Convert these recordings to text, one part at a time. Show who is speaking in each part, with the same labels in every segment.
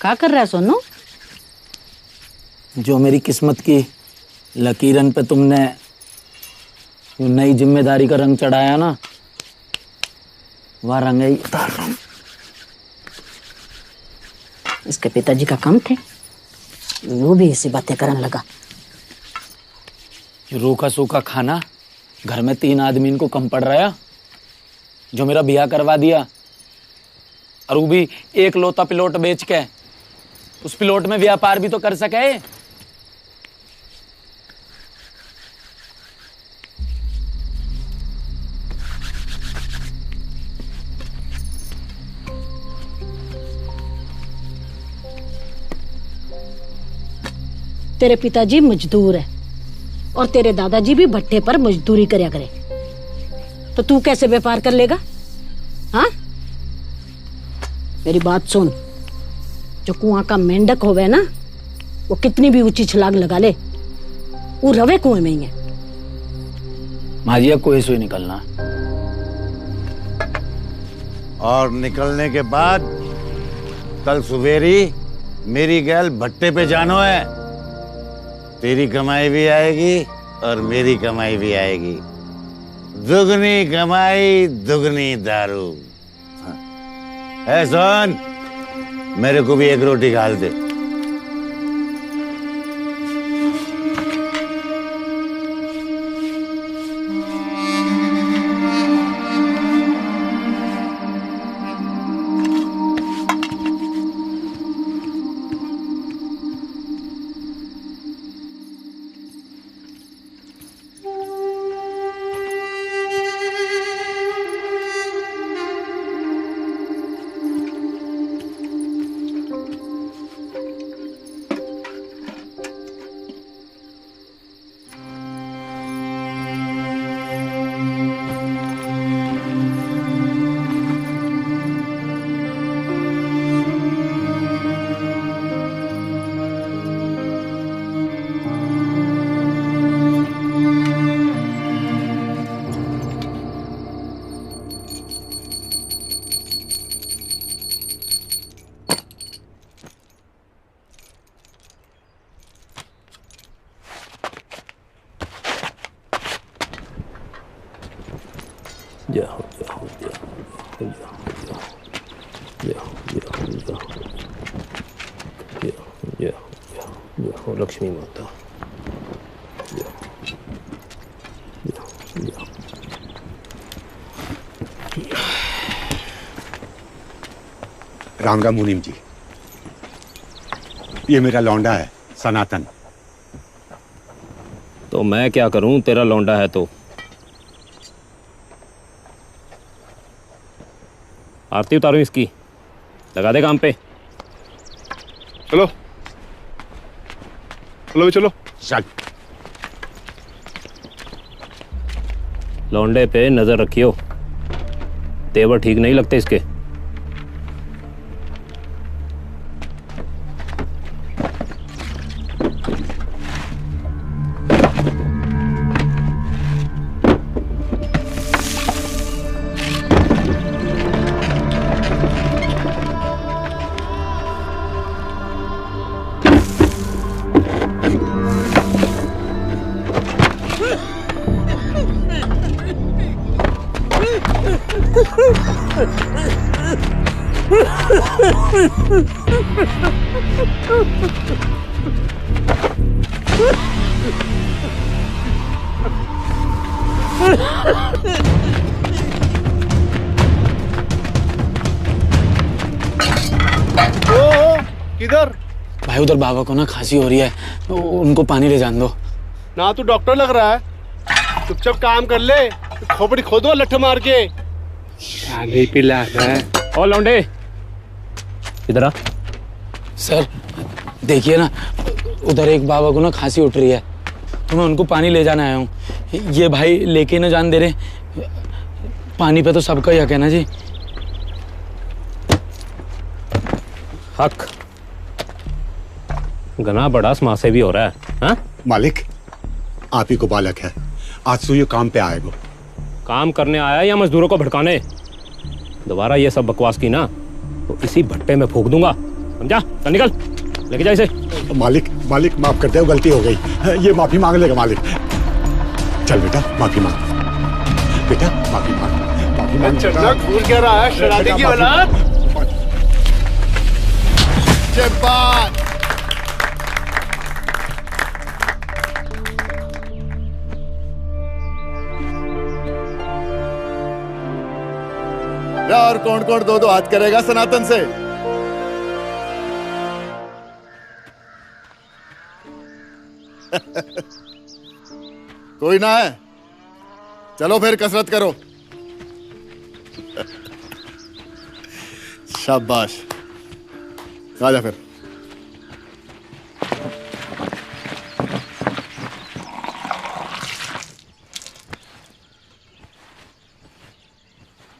Speaker 1: क्या कर रहा है सोनू?
Speaker 2: जो मेरी किस्मत की लकीरन पे तुमने वो नई जिम्मेदारी का रंग चढ़ाया ना, वह रंग ही उतार रहा हूं।
Speaker 1: इसके पिताजी का काम थे, वो भी इसी बातें करने लगा।
Speaker 2: रूखा सूखा खाना घर में 3 आदमी इनको कम पड़ रहा है, जो मेरा ब्याह करवा दिया, और वो भी एक लोता पिलोट बेच के। उस पिलोट में व्यापार भी तो कर सके।
Speaker 1: तेरे पिताजी मजदूर है और तेरे दादाजी भी भट्टे पर मजदूरी करया करे, तो तू कैसे व्यापार कर लेगा? हाँ, मेरी बात सुन। जो कुआं का मेंढक होवे ना, वो कितनी भी ऊंची छलांग लगा ले, वो रवे कुएं में ही है।
Speaker 2: माजिया कुएं से ही निकलना,
Speaker 3: और निकलने के बाद कल सुबेरी मेरी गैल भट्टे पे जानो है। तेरी कमाई भी आएगी और मेरी कमाई भी आएगी। दुगनी कमाई दुगनी दारू। है सोन, मेरे को भी एक रोटी घाल दे।
Speaker 4: लक्ष्मी माता।
Speaker 5: राम राम मुनीम जी, ये मेरा लौंडा है सनातन।
Speaker 4: तो मैं क्या करूं, तेरा लौंडा है तो। आरती उतारूं इसकी, लगा दे काम पे।
Speaker 5: चलो चलो चलो चल।
Speaker 4: लौंडे पे नजर रखियो, तेवर ठीक नहीं लगते इसके।
Speaker 6: किधर?
Speaker 2: भाई उधर बाबा को ना खांसी हो रही है, उनको पानी ले जान दो।
Speaker 6: ना तू डॉक्टर लग रहा है, चुपचाप काम कर ले, खोपड़ी खोदो लट्ठे मार के।
Speaker 7: पानी पिला है।
Speaker 4: ओ लौंडे इधर आ।
Speaker 2: सर देखिए ना, उधर एक बाबा को ना खांसी उठ रही है, तो मैं उनको पानी ले जाने आया हूँ। ये भाई लेके ना जान दे रहे। पानी पे तो सबका ही हक है ना जी।
Speaker 4: हक गना बड़ा समासे भी हो रहा है। हाँ
Speaker 5: मालिक, आप ही को बालक है, आज से ये काम पे आएगा।
Speaker 4: काम करने आया या मजदूरों को भड़काने? दोबारा ये सब बकवास की ना तो इसी भट्टे में फूंक दूंगा। समझा? चल निकल, लेके जा इसे।
Speaker 5: मालिक मालिक माफ कर दो, गलती हो गई। ये माफी मांग लेगा मालिक। चल बेटा माफी मांग, बेटा माफी मांग, माफी मांग।
Speaker 6: चलना घूर क्या रहा है शराबी की औलाद। जब्बार
Speaker 8: और कौन कौन दो दो हाथ करेगा सनातन से? कोई ना है? चलो फिर कसरत करो। शाबाश, आ जा फिर।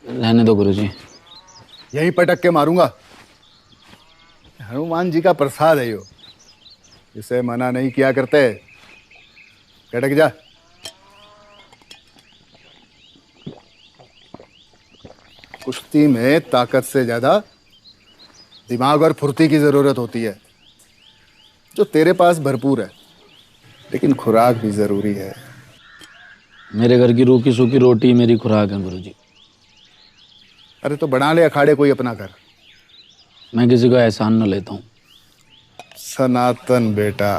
Speaker 2: रहने दो गुरुजी।
Speaker 8: यहीं पटक के मारूंगा। हनुमान जी का प्रसाद है यो, इसे मना नहीं किया करते। पटक जा। कुश्ती में ताकत से ज्यादा दिमाग और फुर्ती की जरूरत होती है, जो तेरे पास भरपूर है, लेकिन खुराक भी जरूरी है।
Speaker 2: मेरे घर की रूखी सूखी रोटी मेरी खुराक है गुरुजी।
Speaker 8: अरे तो बना ले अखाड़े कोई अपना घर।
Speaker 2: मैं किसी को एहसान न लेता हूँ।
Speaker 8: सनातन बेटा,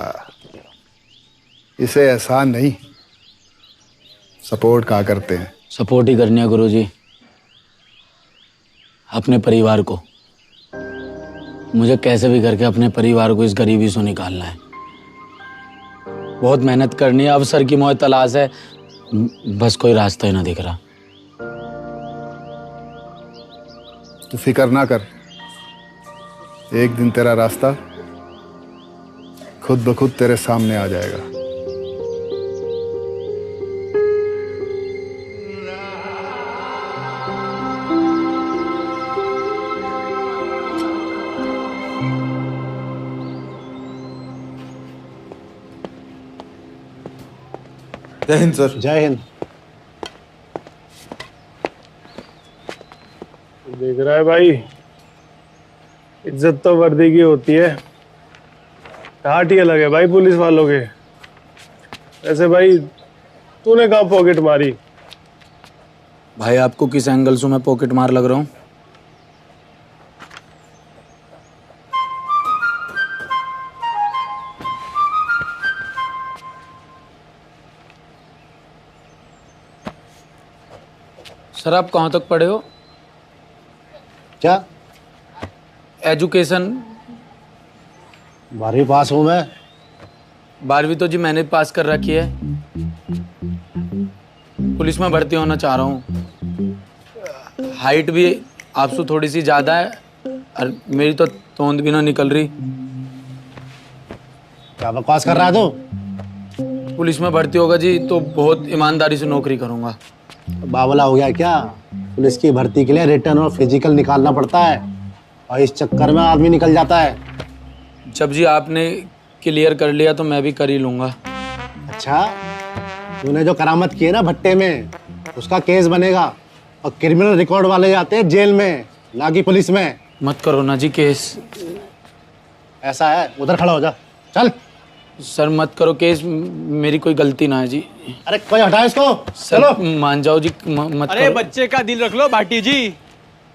Speaker 8: इसे एहसान नहीं, सपोर्ट कहा करते हैं।
Speaker 2: सपोर्ट ही करनी है गुरुजी, अपने परिवार को। मुझे कैसे भी करके अपने परिवार को इस गरीबी से निकालना है। बहुत मेहनत करनी है, अवसर की मोह तलाश है, बस कोई रास्ता ही ना दिख रहा।
Speaker 8: तू फिक्र ना कर, एक दिन तेरा रास्ता खुद ब खुद तेरे सामने आ जाएगा।
Speaker 9: जय हिंद सर।
Speaker 5: जय हिंद।
Speaker 7: देख रहा है भाई, इज्जत तो वर्दी की होती है, ठाट ही अलग है भाई पुलिस वालों के। ऐसे भाई तूने कहाँ पॉकेट मारी?
Speaker 2: भाई आपको किस एंगल से मैं पॉकेट मार लग रहा हूँ? सर आप कहाँ तक पढ़े हो?
Speaker 10: क्या?
Speaker 2: एजुकेशन?
Speaker 10: 12वीं पास हूँ मैं।
Speaker 2: 12वीं तो जी मैंने पास कर रखी है। पुलिस में भर्ती होना चाह रहा हूँ। हाइट भी आपसे थोड़ी सी ज़्यादा है और मेरी तो तोंद भी ना निकल रही।
Speaker 10: क्या बकवास कर रहा है तू?
Speaker 2: पुलिस में भर्ती होगा जी तो बहुत ईमानदारी से नौकरी करूँगा।
Speaker 10: बावला हो गया क्या? पुलिस की भर्ती के लिए रिटर्न और फिजिकल निकालना पड़ता है और इस चक्कर में आदमी निकल जाता है।
Speaker 2: जब जी आपने क्लियर कर लिया तो मैं भी कर ही लूँगा।
Speaker 10: अच्छा, तूने जो करामत की है ना भट्टे में, उसका केस बनेगा और क्रिमिनल रिकॉर्ड वाले जाते हैं जेल में, ना कि पुलिस में।
Speaker 2: मत करो ना जी केस।
Speaker 10: ऐसा है, उधर खड़ा हो जा। चल।
Speaker 2: सर मत करो केस, मेरी कोई गलती ना है जी।
Speaker 10: अरे कोई हटा इसको।
Speaker 2: सर
Speaker 10: चलो
Speaker 2: मान जाओ जी, मत
Speaker 11: अरे
Speaker 2: करो।
Speaker 11: बच्चे का दिल रख लो भाटी जी,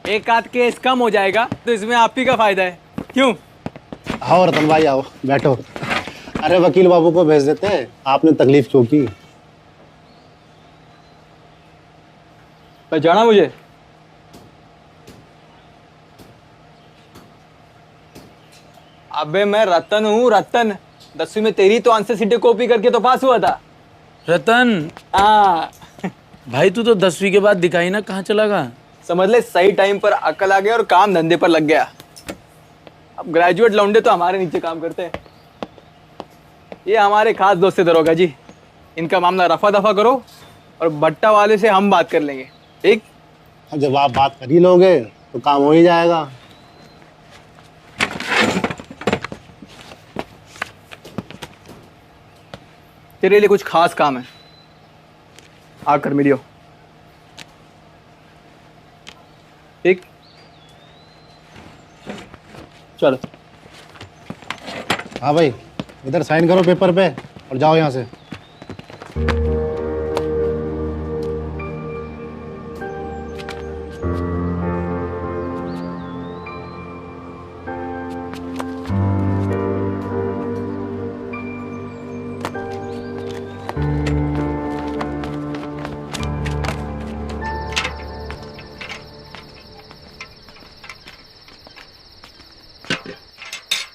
Speaker 11: एक आध केस कम हो जाएगा तो इसमें आप ही का फायदा है। क्यों?
Speaker 10: आओ रतन भाई आओ, बैठो। अरे वकील बाबू को भेज देते हैं, आपने तकलीफ क्यों की?
Speaker 11: पहचाना मुझे? अबे मैं रतन हूँ, रतन। 10वीं में तेरी तो आंसर शीटें कॉपी करके तो पास हुआ था।
Speaker 2: रतन?
Speaker 11: हाँ।
Speaker 2: भाई तू तो 10वीं के बाद दिखाई ना कहाँ चला गया?
Speaker 11: समझ ले सही टाइम पर अकल आ गया और काम धंधे पर लग गया। अब ग्रेजुएट लौंडे तो हमारे नीचे काम करते हैं। ये हमारे खास दोस्त है दरोगा जी, इनका मामला रफा दफा करो और भट्टा वाले से हम बात कर लेंगे, ठीक?
Speaker 10: जब आप बात कर ही लोगे तो काम हो ही जाएगा।
Speaker 11: तेरे लिए कुछ खास काम है, आकर मिलियो, ठीक? चलो।
Speaker 10: हाँ भाई, इधर साइन करो पेपर पे और जाओ यहाँ से।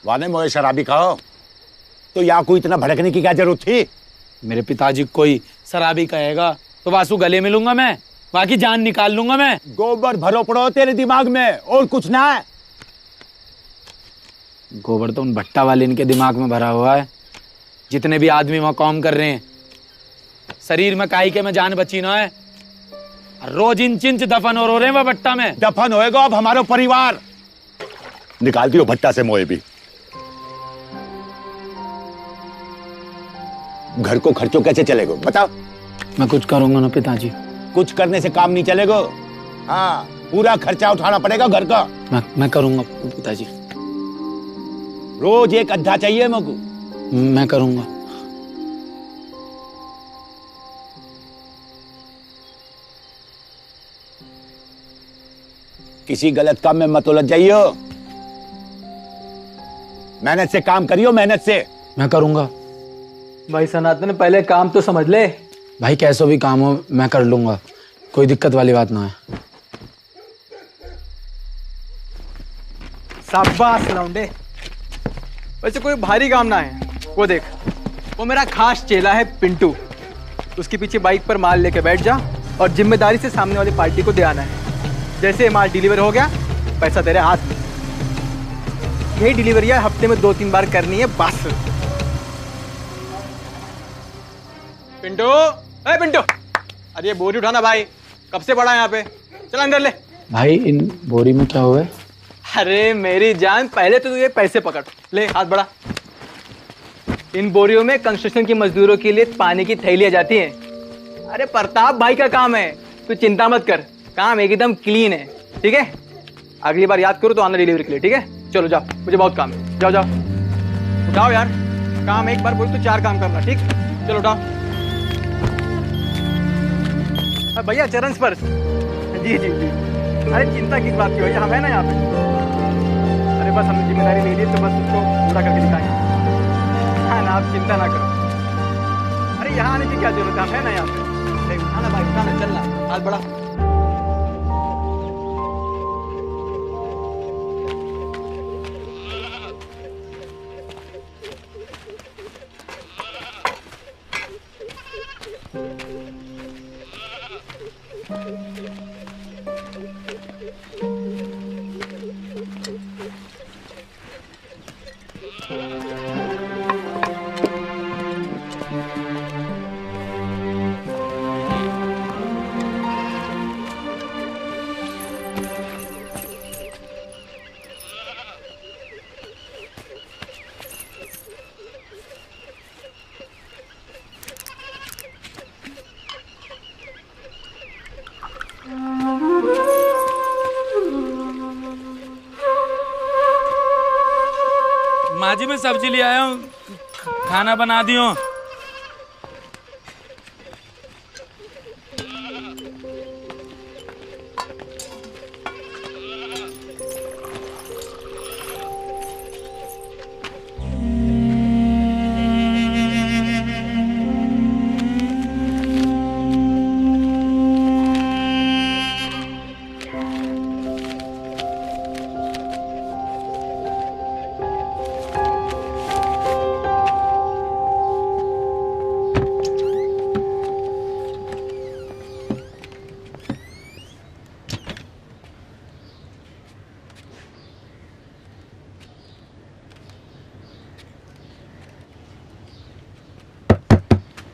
Speaker 3: वाने मोए शराबी कहो, तो यहाँ को इतना भड़कने की क्या जरूरत थी?
Speaker 2: मेरे पिताजी कोई शराबी कहेगा तो वासु गले मिलूंगा मैं, बाकी जान निकाल लूंगा मैं।
Speaker 3: गोबर भरो पड़ो तेरे दिमाग में, और कुछ ना है।
Speaker 2: गोबर तो उन भट्टा वाले इनके दिमाग में भरा हुआ है। जितने भी आदमी वहां काम कर रहे हैं, शरीर में काई के में जान बची ना है। रोज इंच इंच दफन हो रहे हैं वह भट्टा में।
Speaker 3: दफन होएगा अब हमारा परिवार। निकाल दियो भट्टा से मोए भी। घर को खर्चों कैसे चलेगा बताओ?
Speaker 2: मैं कुछ करूंगा ना पिताजी।
Speaker 3: कुछ करने से काम नहीं चलेगा। हाँ, पूरा खर्चा उठाना पड़ेगा घर का।
Speaker 2: मैं करूंगा पिताजी।
Speaker 3: रोज एक अद्धा चाहिए मेरे को।
Speaker 2: मैं करूंगा।
Speaker 3: किसी गलत काम में मत उलझ जाइयो। मेहनत से काम करियो, मेहनत से।
Speaker 2: मैं करूंगा।
Speaker 11: भाई सनातन, पहले काम तो समझ ले।
Speaker 2: भाई कैसा भी काम हो मैं कर लूंगा, कोई दिक्कत वाली बात ना है।
Speaker 11: शाबाश लौंडे। वैसे कोई भारी काम ना है। वो देख, वो मेरा खास चेला है पिंटू। उसके पीछे बाइक पर माल लेके बैठ जा और जिम्मेदारी से सामने वाली पार्टी को दे आना है। जैसे माल डिलीवर हो गया, पैसा तेरे हाथ में। यही डिलीवरी है, हफ्ते में 2-3 बार करनी है बस। पिंटू, ए पिंटू, अरे ये बोरी उठाना भाई, कब से पड़ा है यहाँ पे। चल अंदर ले।
Speaker 2: भाई इन बोरी में क्या हुआ है?
Speaker 11: अरे मेरी जान, पहले तो ये पैसे पकड़ ले, हाथ बढ़ा। इन बोरियों में कंस्ट्रक्शन की मजदूरों के लिए पानी की थैलियां जाती हैं। अरे प्रताप भाई का काम है, तू चिंता मत कर, काम एकदम क्लीन है। ठीक है, अगली बार याद करो तो आना डिलीवरी के लिए। ठीक है, चलो जाओ, मुझे बहुत काम है। जाओ जाओ, उठाओ यार। काम एक बार बोल तो 4 काम करना। ठीक, चलो उठाओ। भैया चरण स्पर्श। जी जी जी। अरे चिंता किस बात की भैया, हम है ना यहाँ पे। अरे बस हमने जिम्मेदारी ले ली तो बस उसको पूरा करके दिखाएंगे। हाँ ना, आप चिंता ना करो। अरे यहाँ आने की क्या जरूरत है, हम है ना यहाँ पे। उठाना भाई, उठाना, चलना, हाथ बढ़ा।
Speaker 2: माँ जी मैं सब्जी ले आया हूँ, खाना बना दियो।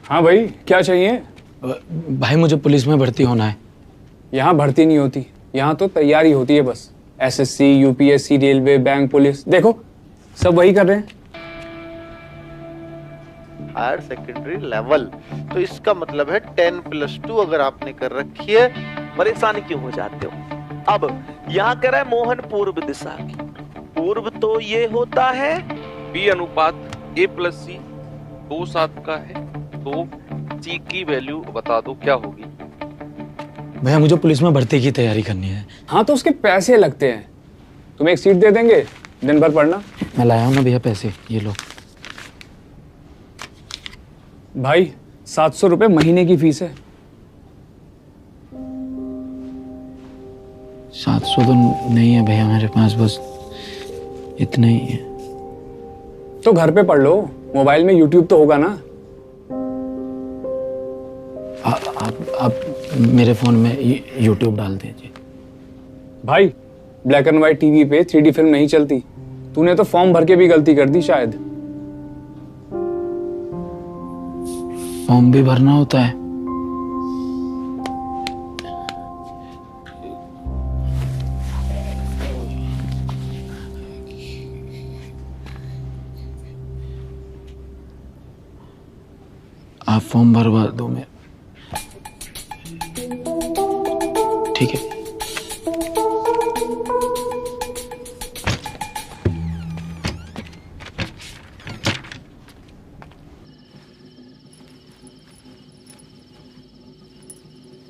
Speaker 12: हाँ भाई, क्या चाहिए?
Speaker 2: भाई मुझे पुलिस में भर्ती होना है।
Speaker 12: यहाँ भर्ती नहीं होती, यहाँ तो तैयारी होती है बस। SSC, UPSC, railway, bank, police, देखो सब वही कर रहे हैं।
Speaker 13: हायर सेकेंडरी लेवल, तो इसका मतलब है 10+2 अगर आपने कर रखी है। परेशान क्यों हो जाते हो? अब यहाँ कह रहा है मोहन पूर्व दिशा की। पूर्व तो ये होता है B अनुपात A+C 2:7 का है, तो C की वैल्यू बता दो क्या होगी।
Speaker 2: भैया मुझे पुलिस में भर्ती की तैयारी करनी है।
Speaker 12: हाँ तो उसके पैसे लगते हैं, तुम्हें एक सीट दे देंगे, दिन भर पढ़ना।
Speaker 2: मैं लाया हूँ ना भैया पैसे, ये लो।
Speaker 12: भाई 700 रुपये महीने की फीस है।
Speaker 2: 700 तो नहीं है भैया मेरे पास, बस इतना ही है।
Speaker 12: तो घर पे पढ़ लो, मोबाइल में YouTube तो होगा ना।
Speaker 2: आप मेरे फोन में YouTube डाल दीजिए।
Speaker 12: भाई ब्लैक एंड व्हाइट टीवी पे 3D फिल्म नहीं चलती। तूने तो फॉर्म भर के भी गलती कर दी शायद।
Speaker 2: फॉर्म भी भरना होता है? आप फॉर्म भरवा दो मैं, ठीक है।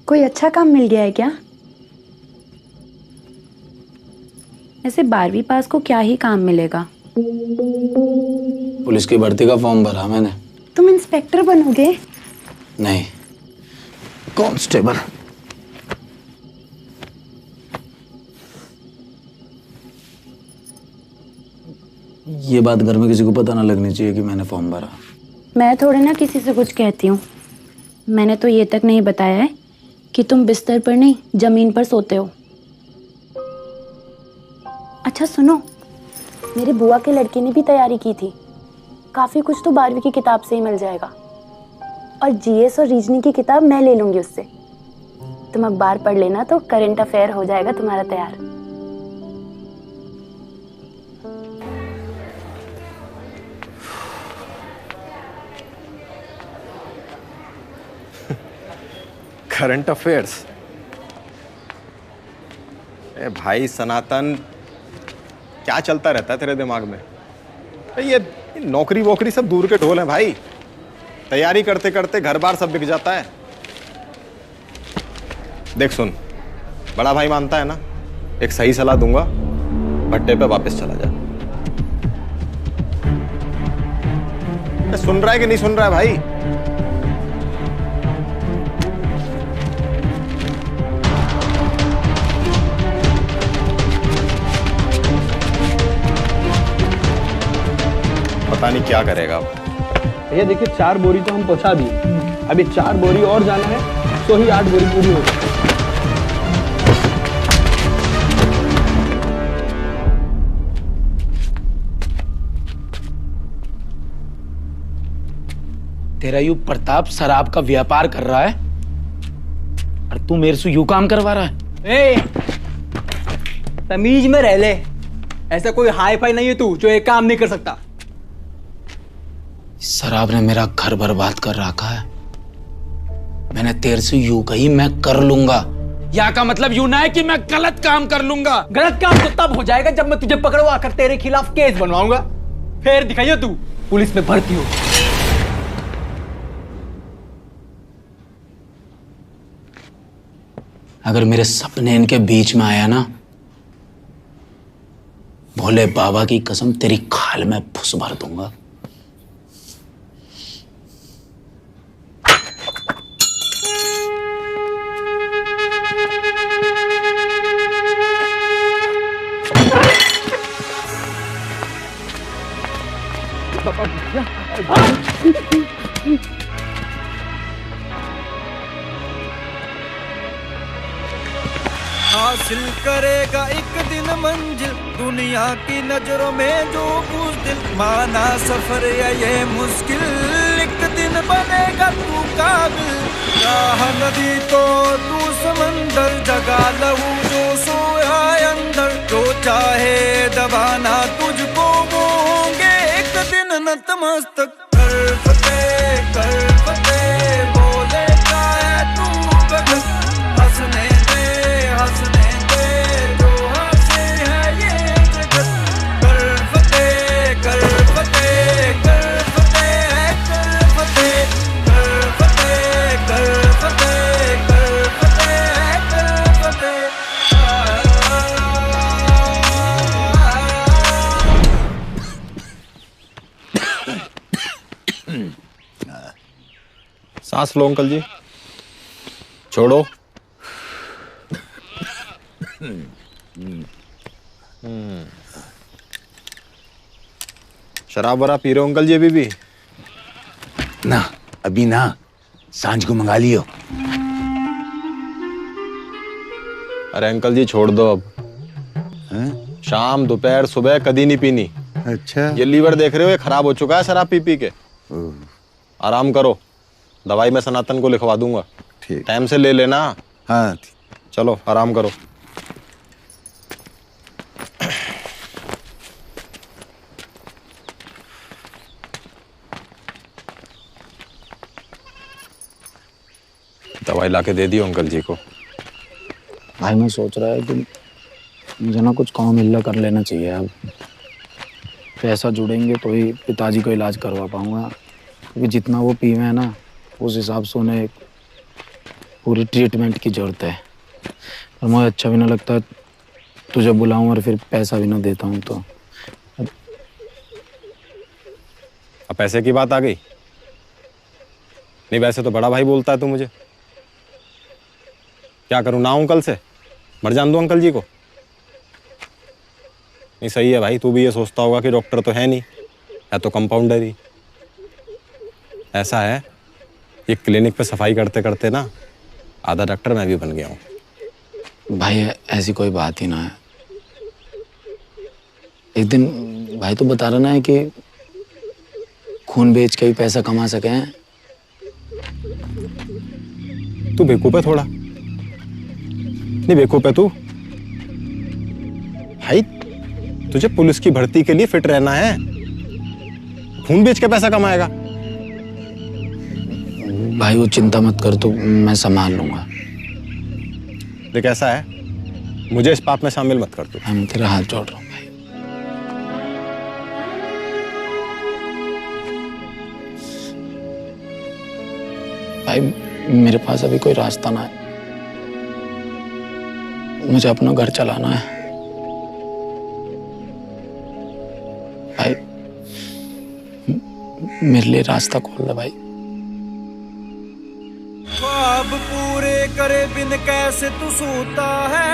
Speaker 14: कोई अच्छा काम मिल गया है क्या? ऐसे 12वीं पास को क्या ही काम मिलेगा?
Speaker 2: पुलिस की भर्ती का फॉर्म भरा मैंने।
Speaker 14: तुम इंस्पेक्टर बनोगे?
Speaker 2: नहीं, कांस्टेबल। ये बात घर में किसी को पता ना लगनी चाहिए कि मैंने फॉर्म भरा।
Speaker 14: मैं थोड़े ना किसी से कुछ कहती हूँ। मैंने तो ये तक नहीं बताया है कि तुम बिस्तर पर नहीं जमीन पर सोते हो। अच्छा सुनो, मेरे बुआ के लड़के ने भी तैयारी की थी। काफी कुछ तो 12वीं की किताब से ही मिल जाएगा, और जीएस और रीजनिंग की किताब मैं ले लूंगी उससे। तुम अखबार पढ़ लेना तो करंट अफेयर हो जाएगा तुम्हारा तैयार।
Speaker 15: Current affairs? ए भाई सनातन, क्या चलता रहता है तेरे दिमाग में? ये नौकरी वोकरी सब दूर के ढोल हैं भाई। तैयारी करते करते घर बार सब बिक जाता है। देख सुन, बड़ा भाई मानता है ना, एक सही सलाह दूंगा, भट्टे पे वापस चला जा। सुन रहा है कि नहीं सुन रहा है भाई? पता नहीं क्या करेगा अब।
Speaker 11: भैया देखिए 4 बोरी तो हम पहुंचा दिए, अभी 4 बोरी और जाना है, तो ही 8 बोरी पूरी हो जाए।
Speaker 2: तेरा यू प्रताप शराब का व्यापार कर रहा है और तू मेरे से यू काम करवा रहा है।
Speaker 11: ए, तमीज में रह ले, ऐसा कोई हाई फाई नहीं है तू जो एक काम नहीं कर सकता।
Speaker 2: शराब ने मेरा घर बर्बाद कर रखा है। मैंने तेरे से यूं कही मैं कर लूंगा, या का मतलब यूं ना है कि मैं गलत काम कर लूंगा।
Speaker 11: गलत काम तो तब हो जाएगा जब मैं तुझे पकड़वा कर तेरे खिलाफ केस बनवाऊंगा, फिर दिखाइए तू पुलिस में भर्ती हो।
Speaker 2: अगर मेरे सपने इनके बीच में आया ना, भोले बाबा की कसम तेरी खाल में फुस भर दूंगा।
Speaker 16: हासिल करेगा एक दिन मंजिल, दुनिया की नजरों में जो कुछ दिल माना सफर है ये मुश्किल, एक दिन बनेगा तू काबिल। राह नदी तो तू समंदर, जगा लहू जो सोया अंदर, जो चाहे दबाना तुझको वो होंगे एक दिन नतमस्तक। कर फतेह बोले का है तू भगत, हंसने दे जो हंसे है ये जगत। कर फतेह
Speaker 15: सांस लो अंकल जी, छोड़ो। शराब वराब पी रहे हो अंकल जी अभी भी?
Speaker 3: ना अभी ना, सांझ को मंगा लियो।
Speaker 15: अरे अंकल जी छोड़ दो अब। शाम दोपहर सुबह कभी नहीं पीनी।
Speaker 3: अच्छा,
Speaker 15: ये लीवर देख रहे हो, ये खराब हो चुका है शराब पी पी के। आराम करो, दवाई मैं सनातन को लिखवा दूंगा।
Speaker 3: ठीक,
Speaker 15: टाइम से ले लेना।
Speaker 3: हाँ
Speaker 15: चलो आराम करो। दवाई लाके दे दियो अंकल जी को।
Speaker 2: भाई मैं सोच रहा है कि मुझे ना कुछ काम मिल कर लेना चाहिए। अब पैसा जुड़ेंगे तो ही पिताजी को इलाज करवा पाऊंगा, क्योंकि जितना वो पीवे है ना उस हिसाब से उन्हें पूरी ट्रीटमेंट की जरूरत है। और मुझे अच्छा भी ना लगता तुझे बुलाऊं और फिर पैसा भी ना देता हूँ तो।
Speaker 15: अब पैसे की बात आ गई? नहीं वैसे तो बड़ा भाई बोलता है तू मुझे। क्या करूं, ना हूं कल से मर जान दो अंकल जी को? नहीं सही है भाई, तू भी ये सोचता होगा कि डॉक्टर तो है नहीं, है तो कंपाउंडर ही। ऐसा है, ये क्लिनिक पे सफाई करते करते ना आधा डॉक्टर मैं भी बन गया हूँ।
Speaker 2: भाई ऐसी कोई बात ही ना है। एक दिन भाई तो बता रहा ना है कि खून बेच के भी पैसा कमा सके हैं।
Speaker 15: तू बेवकूफ है थोड़ा? नहीं बेवकूफ है तू भाई, तुझे पुलिस की भर्ती के लिए फिट रहना है, खून बेच के पैसा कमाएगा?
Speaker 2: भाई वो चिंता मत कर, तो मैं संभाल लूंगा।
Speaker 15: देख ऐसा है, मुझे इस पाप में शामिल मत कर तू।
Speaker 2: मैं तेरा हाथ जोड़ रहा हूँ भाई। भाई मेरे पास अभी कोई रास्ता ना है, मुझे अपना घर चलाना है भाई। मेरे लिए रास्ता खोल दे भाई।
Speaker 16: ख्वाब पूरे करे बिन कैसे तू सोता है,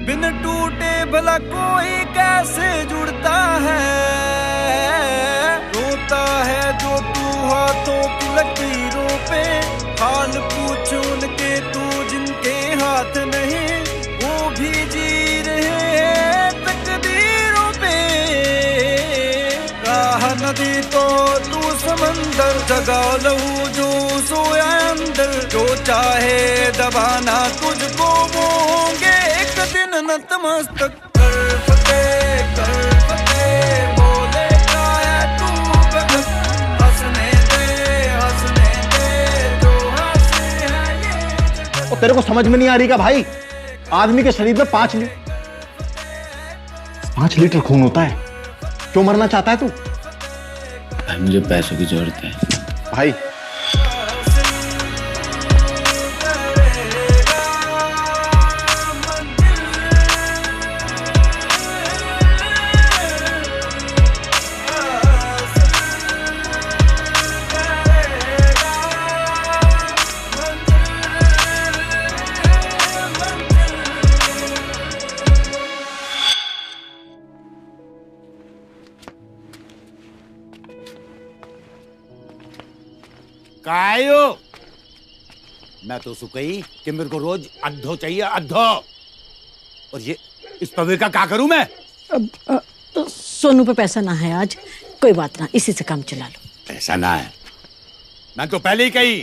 Speaker 16: बिन टूटे भला कोई कैसे जुड़ता है। रोता है जो तू हाथों की लकीरों पे, हाल पूछ उनके तू जिनके हाथ नहीं, वो भी जी रहे हैं तकदीरों पे। राह नदी तो तू समंदर, जगा लहू जो सोया अंदर, जो चाहे दबाना तुझको वो होंगे एक दिन नतमस्तक। कर फतेह बोले क्या है तू भगत, हंसने दे जो हंसे है ये।
Speaker 10: और तेरे को समझ में नहीं आ रही क्या भाई? आदमी के शरीर में 5 लीटर खून होता है, क्यों मरना चाहता है तू?
Speaker 2: भाई मुझे पैसों की जरूरत है
Speaker 10: भाई।
Speaker 3: कायो मैं तो सुकई कि मेरे को रोज अद्धो चाहिए, अद्धो। और ये इस पवे का क्या करूं मैं?
Speaker 1: तो सोनू पे पैसा ना है आज, कोई बात ना, इसी से काम चला लो।
Speaker 3: ऐसा ना है, मैं तो पहले ही कही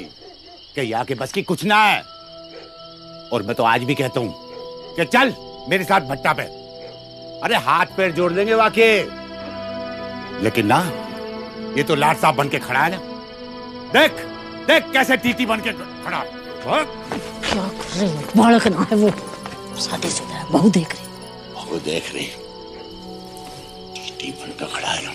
Speaker 3: कि यहाँ के बस की कुछ ना है। और मैं तो आज भी कहता हूँ कि चल मेरे साथ भट्टा पे, अरे हाथ पैर जोड़ देंगे वाकई। लेकिन ना, ये तो लाट साहब बन के खड़ा है ना, देख देख कैसे टीटी बन के खड़ा है।
Speaker 1: क्या कर रहे हो? भड़कना है वो, सादे सीधा है, बहू देख रही।
Speaker 3: बहू देख रही, टीटी बन के खड़ा है ना।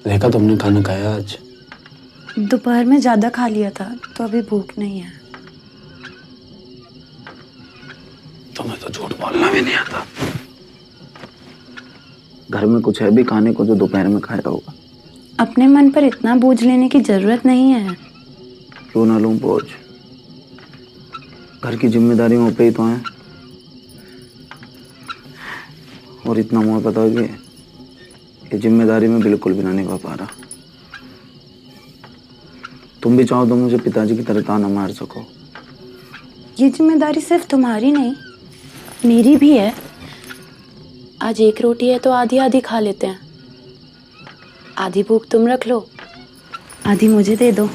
Speaker 2: देखा तुमने खाना खाया आज?
Speaker 14: दोपहर में ज्यादा खा लिया था तो अभी भूख नहीं है।
Speaker 2: तुम्हें तो झूठ बोलना भी नहीं आता। घर में कुछ है भी खाने को जो दोपहर में खाया होगा?
Speaker 14: अपने मन पर इतना बोझ लेने की जरूरत नहीं है।
Speaker 2: क्यों ना लूं बोझ? घर की जिम्मेदारियों पे ही तो है। और इतना मुझे पता है कि जिम्मेदारी में बिल्कुल भी ना निभा पा रहा। तुम भी चाहो तो मुझे पिताजी की तरह ताना मार सको।
Speaker 14: ये जिम्मेदारी सिर्फ तुम्हारी नहीं, मेरी भी है। आज एक रोटी है तो आधी आधी खा लेते हैं। आधी भूख तुम रख लो, आधी मुझे दे दो।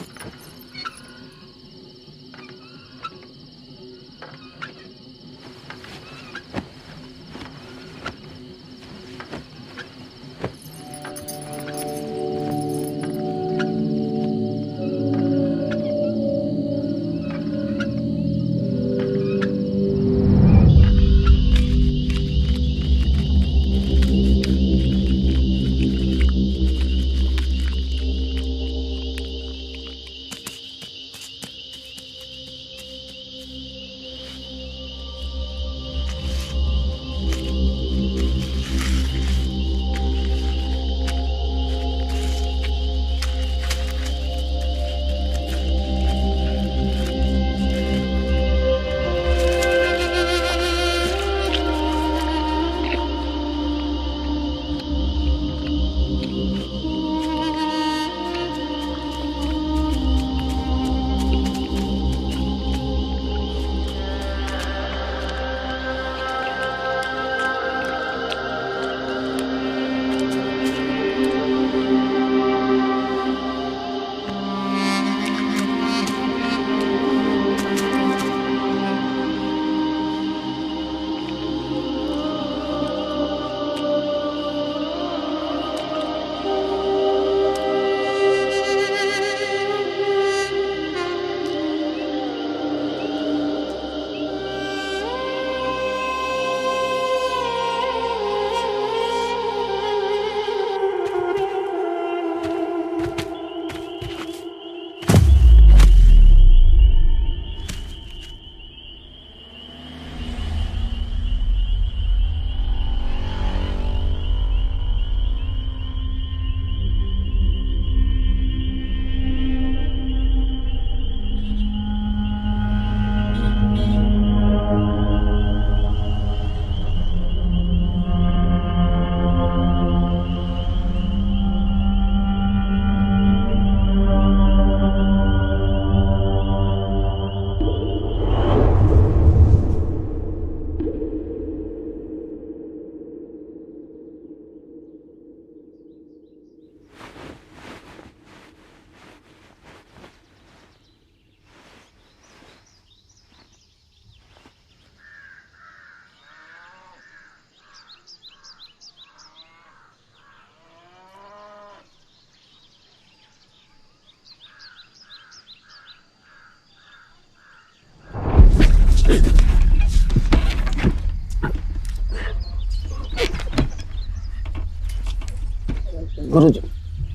Speaker 2: गुरुजी,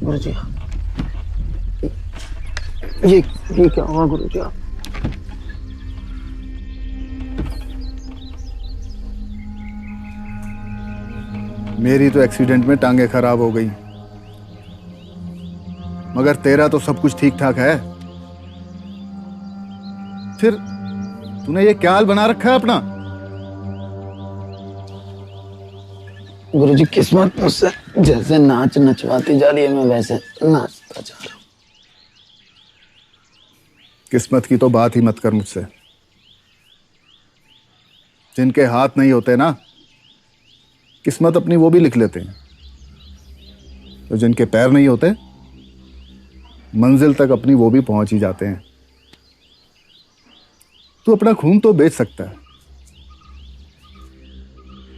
Speaker 2: गुरुजी, ये क्या हुआ गुरुजी? आप
Speaker 8: मेरी तो एक्सीडेंट में टांगे खराब हो गई, मगर तेरा तो सब कुछ ठीक ठाक है। फिर तूने ये क्या हाल बना रखा है अपना?
Speaker 2: गुरुजी, किस्मत मुझसे जैसे नाच नचवाती जा रही है, मैं वैसे नाचता जा रहा हूँ।
Speaker 8: किस्मत की तो बात ही मत कर मुझसे। जिनके हाथ नहीं होते ना, किस्मत अपनी वो भी लिख लेते हैं। तो जिनके पैर नहीं होते, मंजिल तक अपनी वो भी पहुंच ही जाते हैं। तू अपना खून तो बेच सकता है,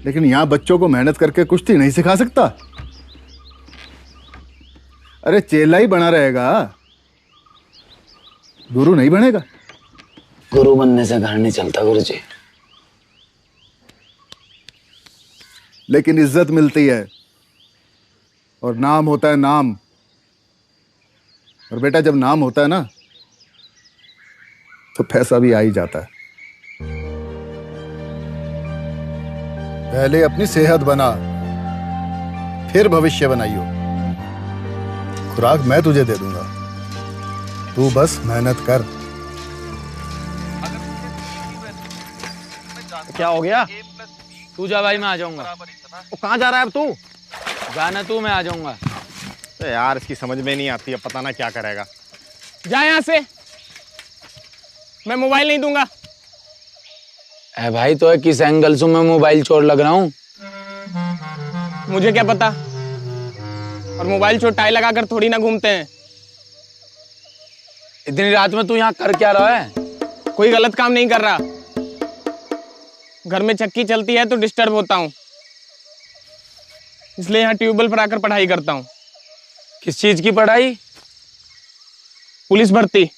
Speaker 8: लेकिन यहां बच्चों को मेहनत करके कुश्ती नहीं सिखा सकता। अरे चेला ही बना रहेगा, गुरु नहीं बनेगा।
Speaker 2: गुरु बनने से घर नहीं चलता गुरुजी।
Speaker 8: लेकिन इज्जत मिलती है, और नाम होता है नाम। और बेटा जब नाम होता है ना तो पैसा भी आ ही जाता है। पहले अपनी सेहत बना, फिर भविष्य बनाइयो। खुराक मैं तुझे दे दूंगा, तू बस मेहनत कर।
Speaker 2: क्या हो गया? तू जा भाई, मैं आ जाऊंगा।
Speaker 15: वो कहाँ जा रहा है अब तू?
Speaker 2: जाना तू, मैं आ जाऊंगा।
Speaker 15: तो यार इसकी समझ में नहीं आती, अब पता ना क्या करेगा।
Speaker 12: जा यहाँ से, मैं मोबाइल नहीं दूंगा।
Speaker 2: ए भाई, तो किस एंगल से मैं मोबाइल चोर लग रहा हूँ?
Speaker 12: मुझे क्या पता, और मोबाइल चोर टाई लगाकर थोड़ी ना घूमते हैं।
Speaker 2: इतनी रात में तू यहाँ कर क्या रहा है?
Speaker 12: कोई गलत काम नहीं कर रहा। घर में चक्की चलती है तो डिस्टर्ब होता हूँ, इसलिए यहाँ ट्यूबवेल पर आकर पढ़ाई करता हूँ।
Speaker 2: किस चीज की पढ़ाई?
Speaker 12: पुलिस भर्ती।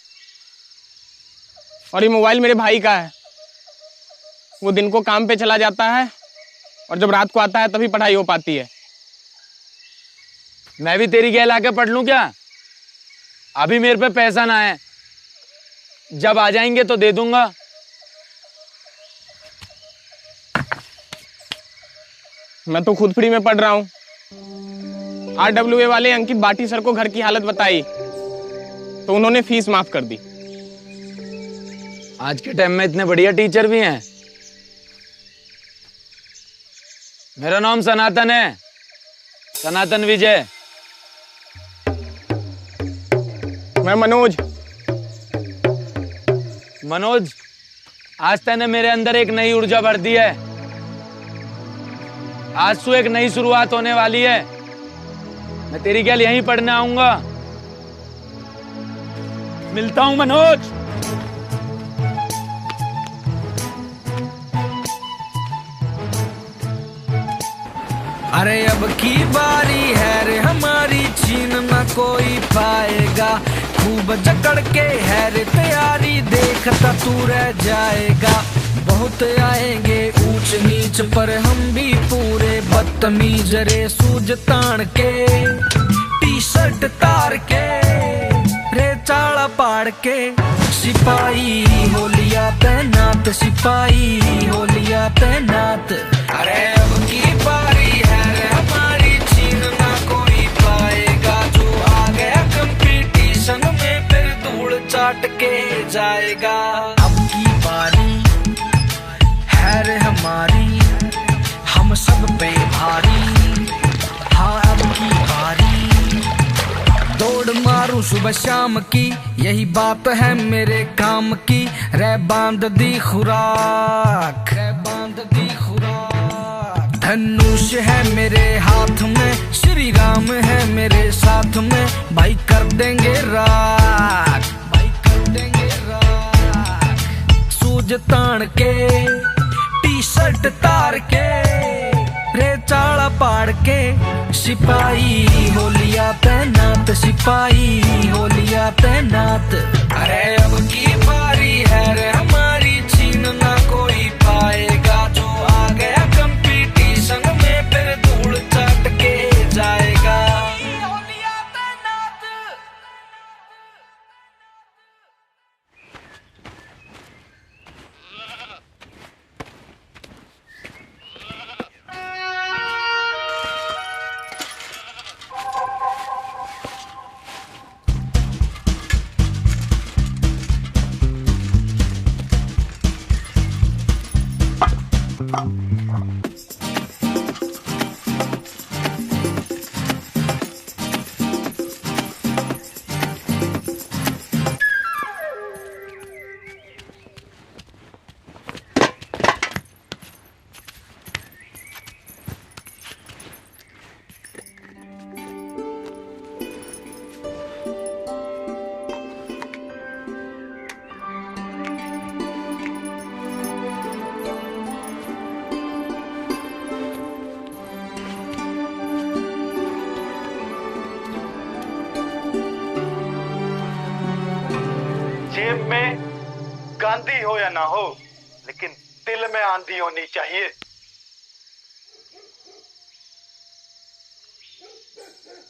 Speaker 12: और ये मोबाइल मेरे भाई का है। वो दिन को काम पे चला जाता है और जब रात को आता है तभी पढ़ाई हो पाती है।
Speaker 2: मैं भी तेरी गैल आके पढ़ लूं क्या? अभी मेरे पे पैसा ना है, जब आ जाएंगे तो दे दूंगा।
Speaker 12: मैं तो खुद फ्री में पढ़ रहा हूँ। RWA वाले अंकित बाटी सर को घर की हालत बताई तो उन्होंने फीस माफ कर दी।
Speaker 2: आज के टाइम में इतने बढ़िया टीचर भी हैं। मेरा नाम सनातन है, सनातन विजय।
Speaker 12: मैं मनोज।
Speaker 2: मनोज, आज तूने मेरे अंदर एक नई ऊर्जा भर दी है। आज से एक नई शुरुआत होने वाली है। मैं तेरी गैल यहीं पढ़ने आऊंगा। मिलता हूं मनोज।
Speaker 16: अरे अब की बारी है रे हमारी, छीन न कोई पाएगा। खूब जकड़ के है रे तैयारी, देखता तू रह जाएगा। बहुत आएंगे ऊंच नीच पर हम भी पूरे बदतमीज रे। सूज तान के टी शर्ट तार के रे चाड़ा पाड़ के, सिपाही हो लिया तैनात, सिपाही हो लिया तैनात। अरे अब की बारी है रे हमारी, छीन ना कोई पाएगा। जो आ गया कंपटीशन में फिर धूल चाट के जाएगा। अब की बारी है रे हमारी, हम सब पे भारी। हाँ अब की बारी, दौड़ मारूं सुबह शाम की, यही बात है मेरे काम की। रे बांध दी खुराक, रे बांध दी खुराक। धनुष है मेरे हाथ में, श्री राम है मेरे साथ में। भाई कर देंगे राख, भाई कर देंगे राख। सूज तान के टी शर्ट तार के रे चाड़ा पाड़ के, सिपाही हो लिया तैनात, सिपाही हो लिया तैनात। अरे अब की बारी है रे हमारी, छीन ना कोई पाएगा। जो आ गया कंपटीशन में फिर धूल चाट के जाएगा।
Speaker 17: जेब में गांधी हो या ना हो, लेकिन दिल में आंधी होनी चाहिए।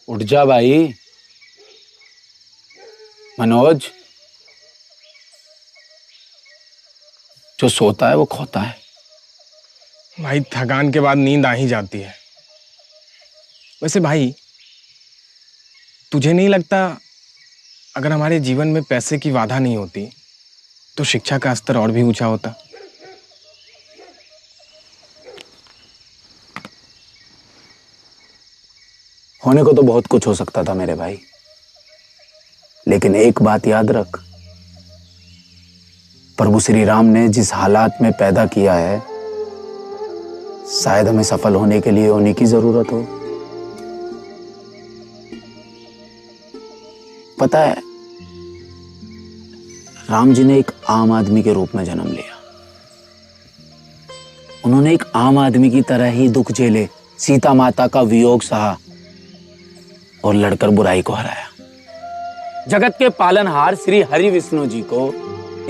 Speaker 2: उठ जा भाई, मनोज, जो सोता है वो खोता है।
Speaker 12: भाई थकान के बाद नींद आ ही जाती है। वैसे भाई, तुझे नहीं लगता अगर हमारे जीवन में पैसे की बाधा नहीं होती तो शिक्षा का स्तर और भी ऊंचा होता?
Speaker 2: होने को तो बहुत कुछ हो सकता था मेरे भाई, लेकिन एक बात याद रख, प्रभु श्री राम ने जिस हालात में पैदा किया है, शायद हमें सफल होने के लिए उन्हीं की जरूरत हो। पता है, राम जी ने एक आम आदमी के रूप में जन्म लिया। उन्होंने एक आम आदमी की तरह ही दुख झेले, सीता माता का वियोग सहा और लड़कर बुराई को हराया। जगत के पालनहार श्री हरि विष्णु जी को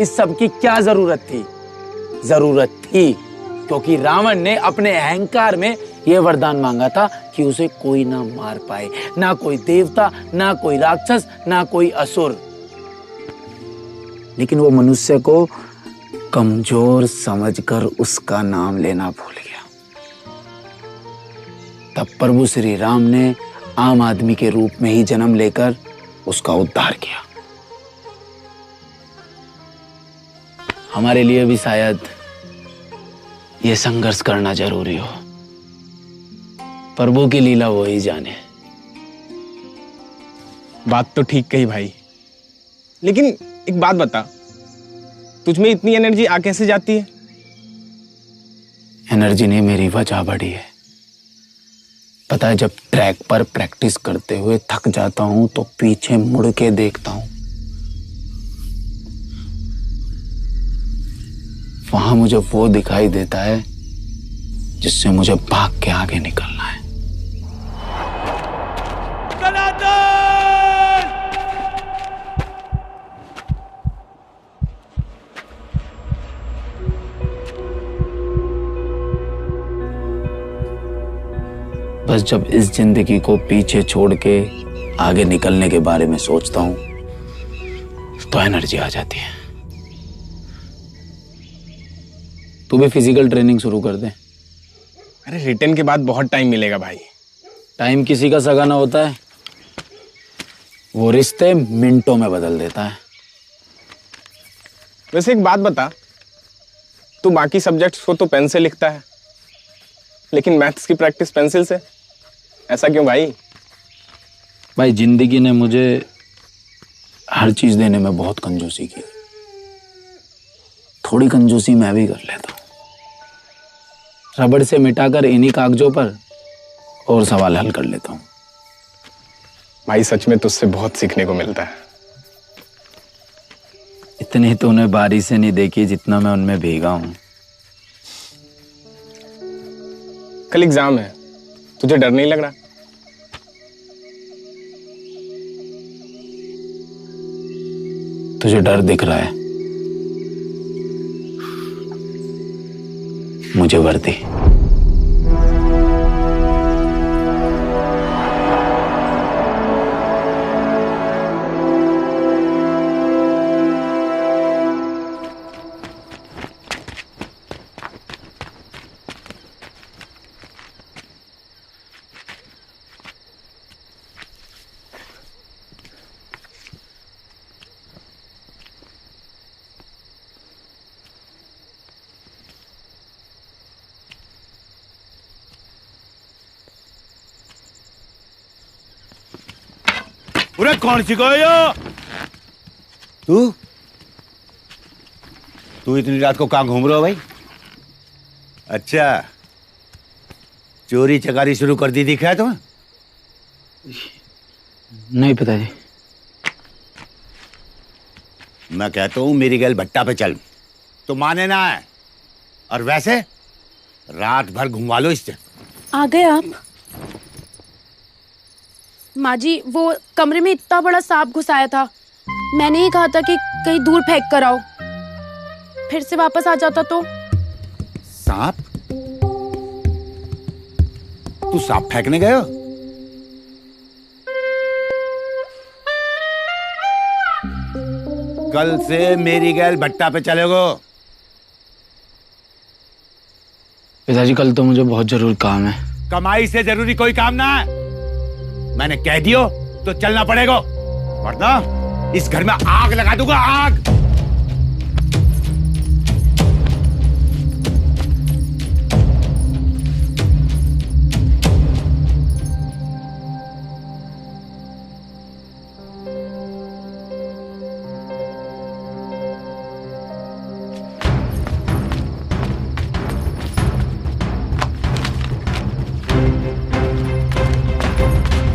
Speaker 2: इस सब की क्या जरूरत थी? जरूरत थी क्योंकि रावण ने अपने अहंकार में यह वरदान मांगा था कि उसे कोई ना मार पाए, ना कोई देवता, ना कोई राक्षस, ना कोई असुर। लेकिन वो मनुष्य को कमजोर समझकर उसका नाम लेना भूल गया। तब प्रभु श्री राम ने आम आदमी के रूप में ही जन्म लेकर उसका उद्धार किया। हमारे लिए भी शायद ये संघर्ष करना जरूरी हो। प्रभु की लीला वो ही जाने।
Speaker 12: बात तो ठीक कही भाई, लेकिन एक बात बता, तुझ में इतनी एनर्जी आ कैसे जाती है?
Speaker 2: एनर्जी नहीं, मेरी वजह बढ़ी है। पता है, जब ट्रैक पर प्रैक्टिस करते हुए थक जाता हूं तो पीछे मुड़ के देखता हूं, वहां मुझे वो दिखाई देता है जिससे मुझे भाग के आगे निकलना है। बस जब इस जिंदगी को पीछे छोड़ के आगे निकलने के बारे में सोचता हूं तो एनर्जी आ जाती है। तू भी फिजिकल ट्रेनिंग शुरू कर दे।
Speaker 12: अरे रिटर्न के बाद बहुत टाइम मिलेगा भाई।
Speaker 2: टाइम किसी का सगा ना होता है, वो रिश्ते मिनटों में बदल देता है।
Speaker 12: वैसे एक बात बता, तू बाकी सब्जेक्ट्स को तो पेन से लिखता है, लेकिन मैथ्स की प्रैक्टिस पेंसिल से, ऐसा क्यों भाई?
Speaker 2: भाई जिंदगी ने मुझे हर चीज देने में बहुत कंजूसी की। थोड़ी कंजूसी मैं भी कर लेता हूं। रबड़ से मिटाकर इन्हीं कागजों पर और सवाल हल कर लेता हूं।
Speaker 12: भाई सच में तुझसे बहुत सीखने को मिलता है।
Speaker 2: इतनी तूने बारी से नहीं देखी जितना मैं उनमें भीगा हूं।
Speaker 12: कल एग्जाम है, तुझे डर नहीं लग रहा?
Speaker 2: तुझे डर दिख रहा है, मुझे वर्दी।
Speaker 3: पूरा कौन सिखाया? तू इतनी रात को कहां घूम रहे हो भाई? अच्छा, चोरी चकारी शुरू कर दी दिखा है तुम्हें?
Speaker 2: नहीं पता जी।
Speaker 3: मैं कहता हूं मेरी गैल भट्टा पे चल, तो माने ना है। और वैसे रात भर घुमा लो इससे।
Speaker 14: आ गए आप? माँ जी, वो कमरे में इतना बड़ा सांप घुसाया था, मैंने ही कहा था कि कहीं दूर फेंक कर आओ, फिर से वापस आ जाता तो।
Speaker 3: सांप? तू सांप फेंकने गए हो? कल से मेरी गैल भट्टा पे चलेगो।
Speaker 2: पिताजी कल तो मुझे बहुत जरूरी काम है।
Speaker 3: कमाई से जरूरी कोई काम ना है। मैंने कह दियो तो चलना पड़ेगा, वरना इस घर में आग लगा दूंगा, आग।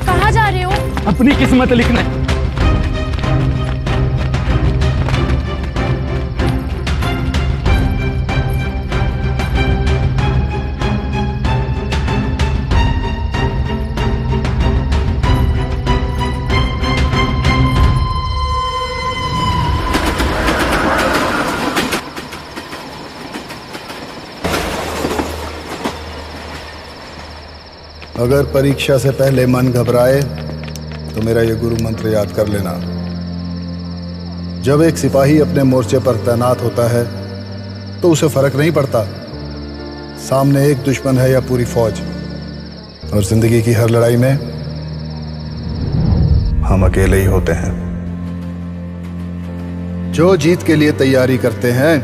Speaker 14: कहाँ जा रहे हो?
Speaker 2: अपनी किस्मत लिखना।
Speaker 8: अगर परीक्षा से पहले मन घबराए तो मेरा ये गुरु मंत्र याद कर लेना। जब एक सिपाही अपने मोर्चे पर तैनात होता है तो उसे फर्क नहीं पड़ता सामने एक दुश्मन है या पूरी फौज, और जिंदगी की हर लड़ाई में हम अकेले ही होते हैं। जो जीत के लिए तैयारी करते हैं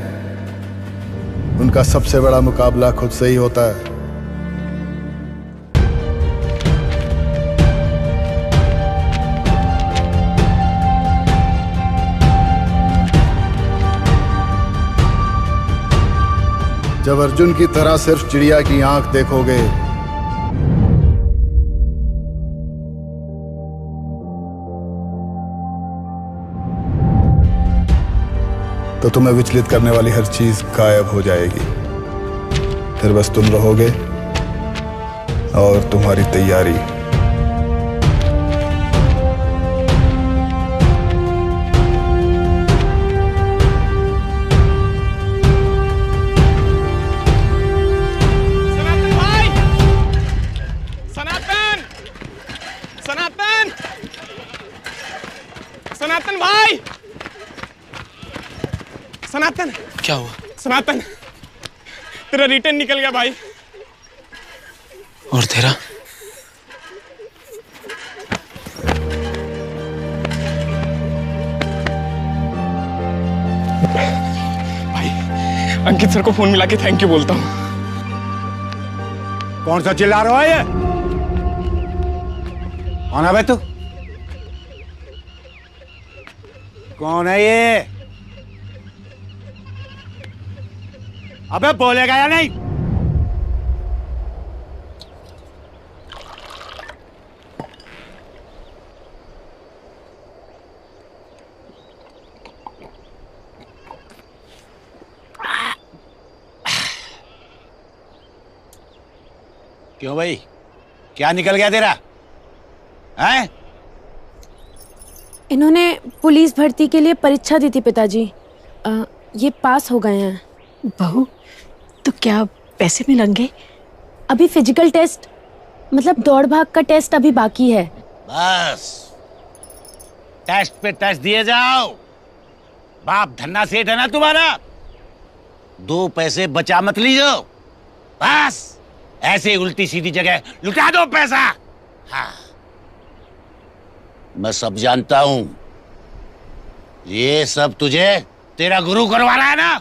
Speaker 8: उनका सबसे बड़ा मुकाबला खुद से ही होता है। जब अर्जुन की तरह सिर्फ चिड़िया की आंख देखोगे तो तुम्हें विचलित करने वाली हर चीज गायब हो जाएगी। फिर बस तुम रहोगे और तुम्हारी तैयारी।
Speaker 12: सनातन भाई, सनातन।
Speaker 2: क्या हुआ?
Speaker 12: सनातन, तेरा रिटर्न निकल गया भाई।
Speaker 2: और तेरा?
Speaker 12: भाई अंकित सर को फोन मिला के थैंक यू बोलता हूँ।
Speaker 3: कौन सा चिल्ला रहा है ये? कौन है बे तू? कौन है ये? अबे बोलेगा या नहीं? क्यों भाई, क्या निकल गया तेरा? हैं?
Speaker 14: इन्होंने पुलिस भर्ती के लिए परीक्षा दी थी पिताजी। ये पास हो गए हैं।
Speaker 1: बहू, तो क्या पैसे मिलेंगे?
Speaker 14: अभी फिजिकल टेस्ट, मतलब दौड़ भाग का टेस्ट अभी बाकी है।
Speaker 3: बस टेस्ट पे टेस्ट दिए जाओ। बाप धन्ना सेठ है ना तुम्हारा, 2 पैसे बचा मत लीजो। बस ऐसे उल्टी सीधी जगह लुटा दो पैसा। हाँ, मैं सब जानता हूं। ये सब तुझे तेरा गुरु करवा रहा है ना?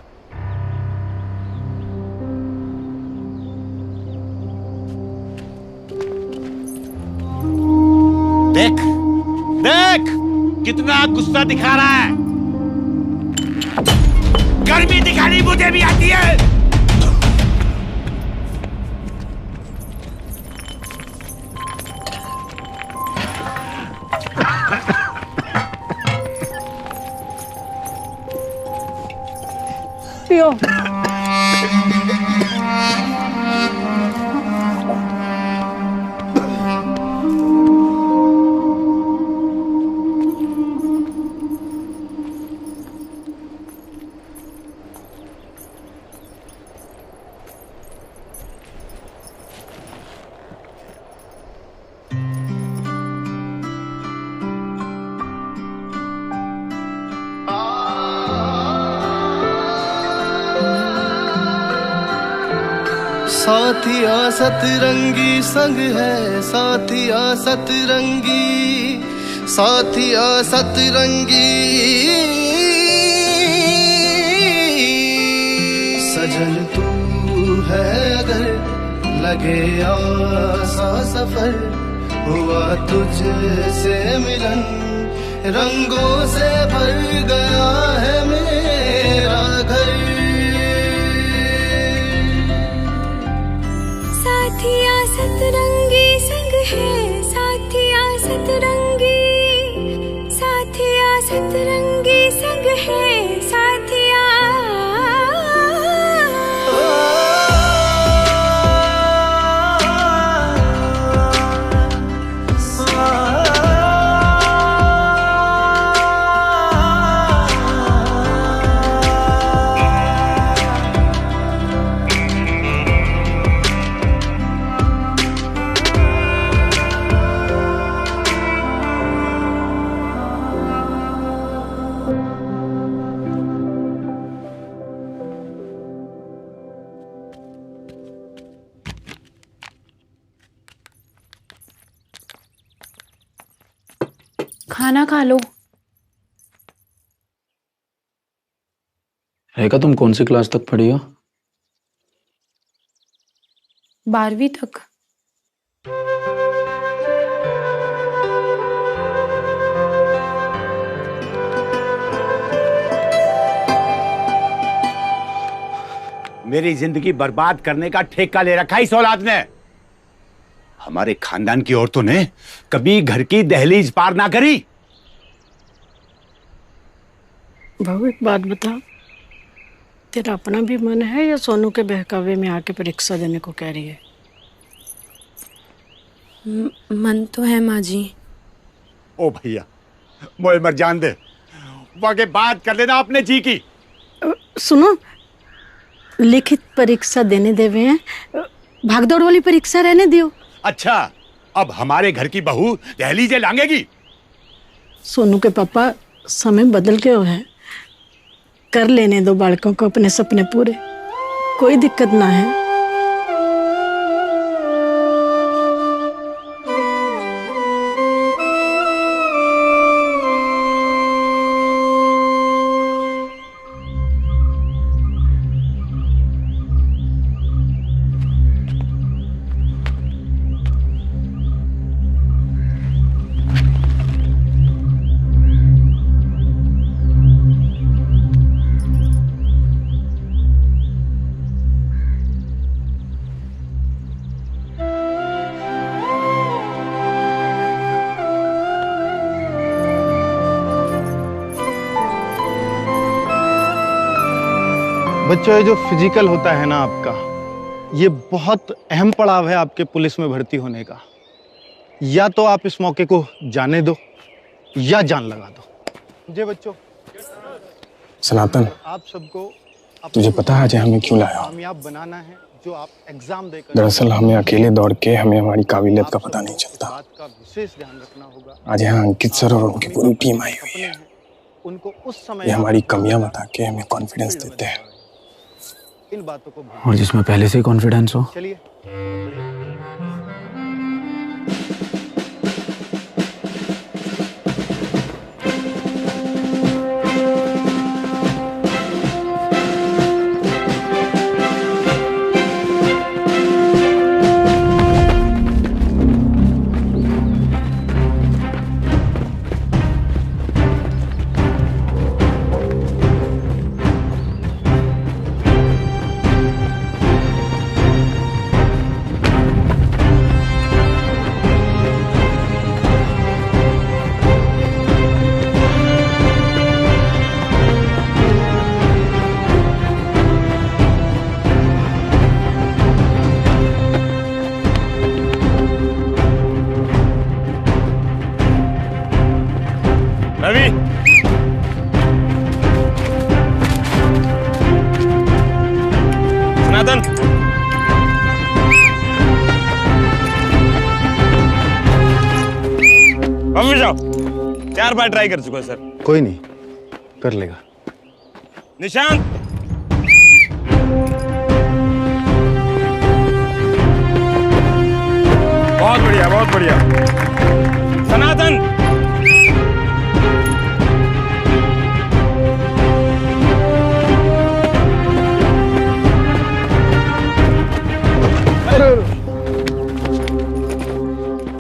Speaker 3: देख देख कितना गुस्सा दिखा रहा है। गर्मी दिखानी मुझे भी आती है।
Speaker 1: पियो।
Speaker 16: साथिया सतरंगी संग है, साथिया सतरंगी, साथिया सतरंगी। सजन तू है अगर लगे आसा सफर, हुआ तुझसे मिलन रंगों से भर गया है मेरा घर।
Speaker 18: साथिया सतरंगी संग है, साथिया सतरंगी, साथिया सतरंगी संग है, साथिया।
Speaker 14: खाना खा लो।
Speaker 2: रेखा, तुम कौन सी क्लास तक पढ़ी हो?
Speaker 14: 12वीं तक।
Speaker 3: मेरी जिंदगी बर्बाद करने का ठेका ले रखा इस औलाद ने। हमारे खानदान की औरतों ने कभी घर की दहलीज पार ना करी।
Speaker 1: भाऊ एक बात बता, तेरा अपना भी मन है या सोनू के बहकावे में आके परीक्षा देने को कह रही है?
Speaker 14: मन तो है माँ जी।
Speaker 3: ओ भैया, मोए मर जान दे, वाके बात कर लेना अपने जी की।
Speaker 1: सुनो, लिखित परीक्षा देने देवे हैं, भागदौड़ वाली परीक्षा रहने दियो।
Speaker 3: अच्छा, अब हमारे घर की बहू दहलीजें लांघेगी?
Speaker 1: सोनू के पापा, समय बदल गया है, कर लेने दो बालकों को अपने सपने पूरे, कोई दिक्कत ना है।
Speaker 10: बच्चों, ये जो फिजिकल होता है ना आपका, ये बहुत अहम पड़ाव है आपके पुलिस में भर्ती होने का। या तो आप इस मौके को जाने दो या जान लगा दो। जी बच्चों,
Speaker 12: सनातन,
Speaker 10: आप सबको
Speaker 12: तुझे पता है आज हमें क्यों लाया?
Speaker 10: कामयाब बनाना है, जो आप एग्जाम देकर।
Speaker 12: दरअसल हमें अकेले दौड़ के हमें हमारी काबिलियत का पता नहीं चलता।
Speaker 10: बात का विशेष ध्यान रखना होगा।
Speaker 12: आज यहाँ अंकित सर और उनकी पूरी टीम आई हुई है।
Speaker 10: उनको उस समय
Speaker 12: ये हमारी कमियां बता के हमें कॉन्फिडेंस देते हैं।
Speaker 10: इन बातों को
Speaker 2: और जिसमें पहले से ही कॉन्फिडेंस हो।
Speaker 10: चलिए।
Speaker 3: रवि,
Speaker 12: सनातन, वापस जाओ। 4 बार ट्राई कर चुका सर।
Speaker 10: कोई नहीं, कर लेगा।
Speaker 12: निशांत, बहुत बढ़िया, बहुत बढ़िया। सनातन,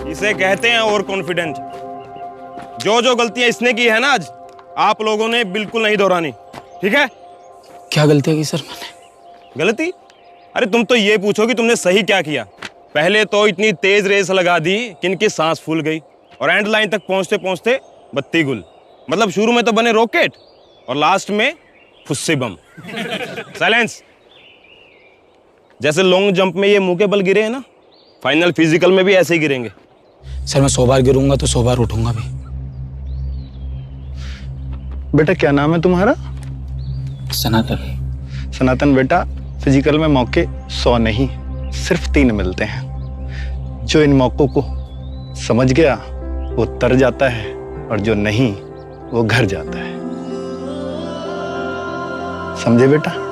Speaker 12: इसे कहते हैं ओवर कॉन्फिडेंट। जो जो गलतियां इसने की है ना आज, आप लोगों ने बिल्कुल नहीं दोहरानी, ठीक है?
Speaker 2: क्या गलतियां की सर मैंने?
Speaker 12: गलती? अरे तुम तो ये पूछो कि तुमने सही क्या किया। पहले तो इतनी तेज रेस लगा दी कि इनकी सांस फूल गई और एंड लाइन तक पहुंचते पहुंचते बत्ती गुल। मतलब शुरू में तो बने रॉकेट और लास्ट में फुस्सी बम। साइलेंस। जैसे लॉन्ग जंप में ये मुंह के बल गिरे हैं ना, फाइनल फिजिकल में भी ऐसे ही गिरेंगे।
Speaker 2: सर मैं 100 बार गिरूंगा तो 100 बार उठूंगा भी।
Speaker 10: बेटा क्या नाम है तुम्हारा?
Speaker 2: सनातन।
Speaker 10: सनातन बेटा, फिजिकल में मौके 100 नहीं, सिर्फ 3 मिलते हैं। जो इन मौकों को समझ गया वो तर जाता है और जो नहीं वो घर जाता है। समझे बेटा?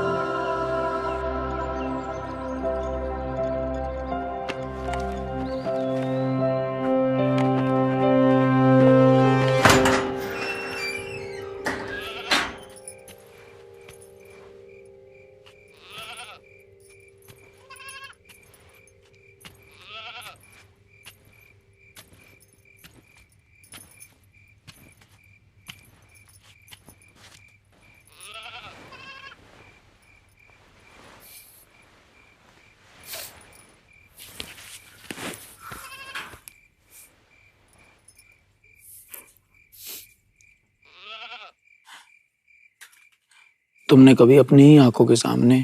Speaker 2: तुमने कभी अपनी ही आंखों के सामने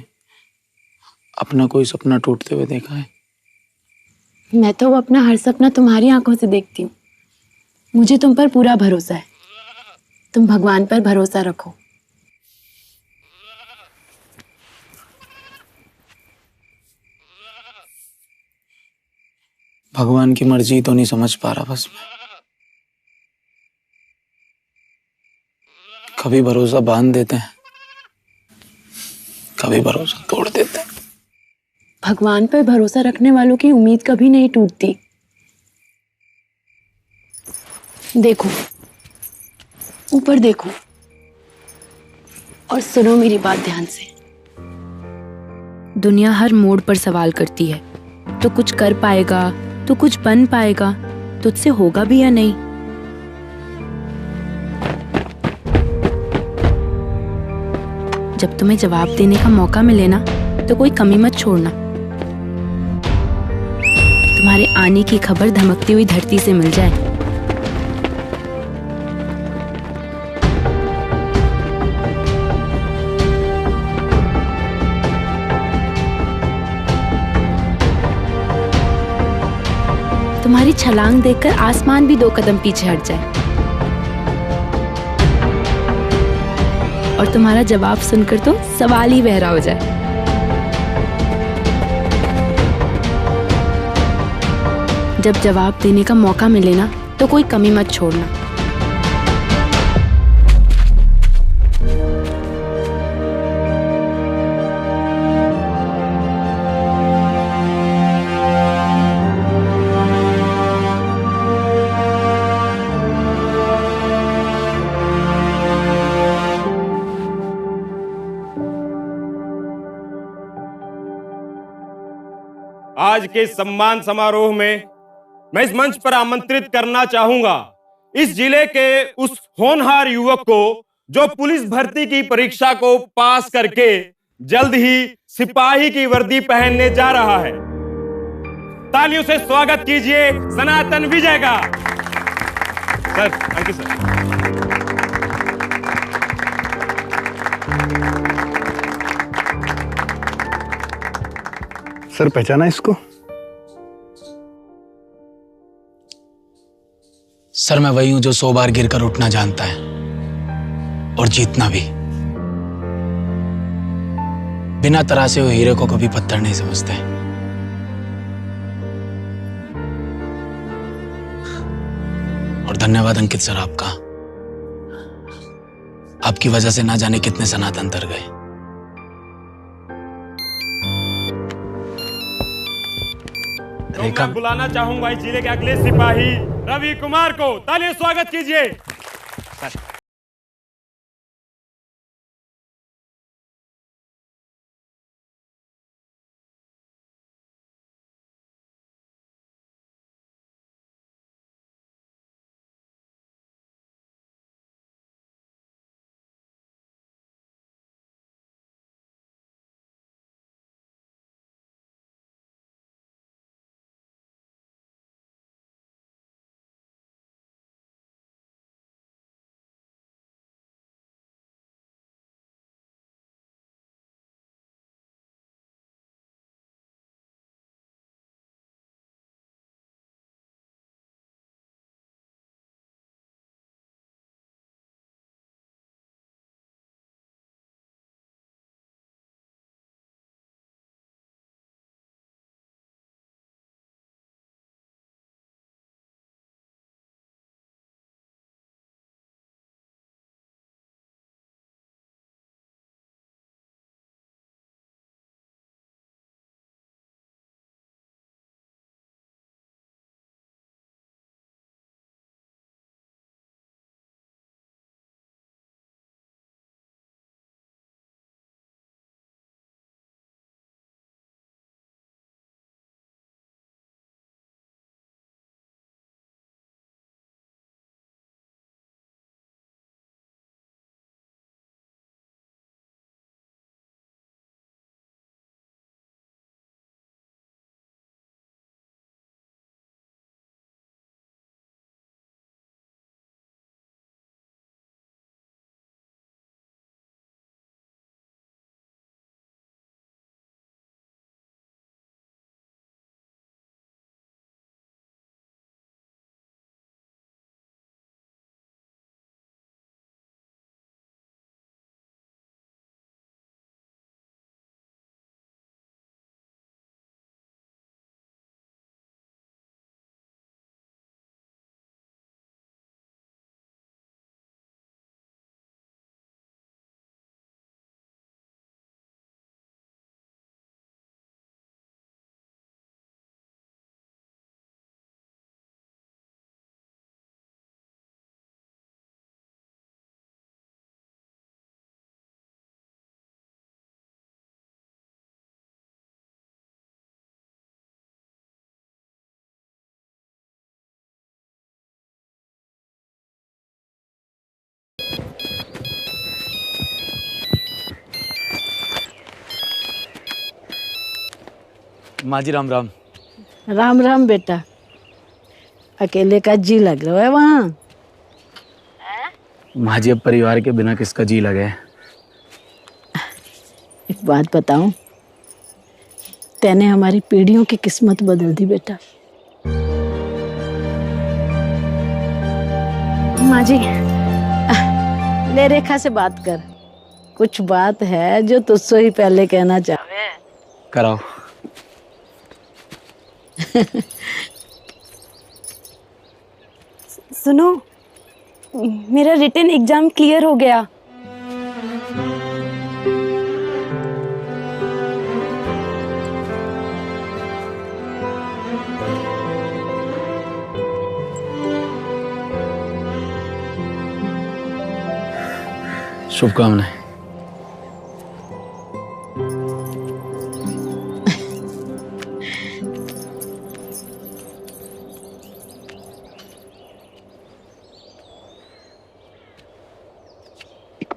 Speaker 2: अपना कोई सपना टूटते हुए देखा है?
Speaker 14: मैं तो अपना हर सपना तुम्हारी आंखों से देखती हूँ। मुझे तुम पर पूरा भरोसा है। तुम भगवान पर भरोसा रखो।
Speaker 2: भगवान की मर्जी तो नहीं समझ पा रहा बस मैं। कभी भरोसा बांध देते हैं, कभी भरोसा तोड़ देते हैं।
Speaker 14: भगवान पर भरोसा रखने वालों की उम्मीद कभी नहीं टूटती। देखो, ऊपर देखो और सुनो मेरी बात ध्यान से। दुनिया हर मोड़ पर सवाल करती है, तो कुछ कर पाएगा, तो कुछ बन पाएगा, तुझसे होगा भी या नहीं। जब तुम्हें जवाब देने का मौका मिले ना, तो कोई कमी मत छोड़ना। तुम्हारे आने की खबर धमकती हुई धरती से मिल जाए। तुम्हारी छलांग देखकर आसमान भी 2 कदम पीछे हट जाए और तुम्हारा जवाब सुनकर तो सवाल ही बहरा हो जाए। जब जवाब देने का मौका मिले ना, तो कोई कमी मत छोड़ना।
Speaker 12: आज के सम्मान समारोह में मैं इस मंच पर आमंत्रित करना चाहूंगा इस जिले के उस होनहार युवक को जो पुलिस भर्ती की परीक्षा को पास करके जल्द ही सिपाही की वर्दी पहनने जा रहा है। तालियों से स्वागत कीजिए सनातन विजय का। Sir, thank you sir.
Speaker 10: Sir पहचाना इसको?
Speaker 2: सर मैं वही हूं जो 100 बार गिरकर उठना जानता है और जीतना भी। बिना तरासे हुए हीरे को कभी पत्थर नहीं समझते। और धन्यवाद अंकित सर आपका। आपकी वजह से ना जाने कितने सनातन तर गए।
Speaker 19: तो मैं बुलाना चाहूंगा इस जिले के अगले सिपाही रवि कुमार को। तालियों स्वागत कीजिए।
Speaker 2: माँ जी राम राम।
Speaker 1: राम राम बेटा। अकेले का जी लग रहा है वहाँ।
Speaker 2: माँ जी अब परिवार के बिना किसका जी लगे।
Speaker 1: एक बात बताऊं, तैने हमारी पीढ़ियों की किस्मत बदल दी बेटा। माँ जी ले रेखा से बात कर, कुछ बात है जो तुझसे ही पहले कहना चाहे।
Speaker 2: कराओ।
Speaker 14: सुनो, मेरा रिटन एग्जाम क्लियर हो गया।
Speaker 2: शुभकामनाएं।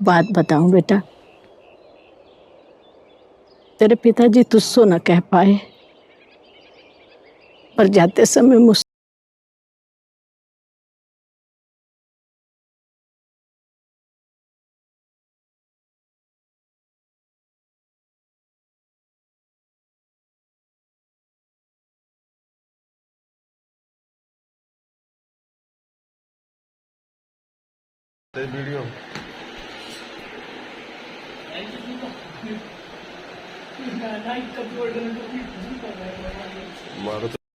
Speaker 1: बात बताऊं बेटा, तेरे पिताजी तुझसे न कह पाए, पर जाते समय मुझ
Speaker 6: वीडियो मारो।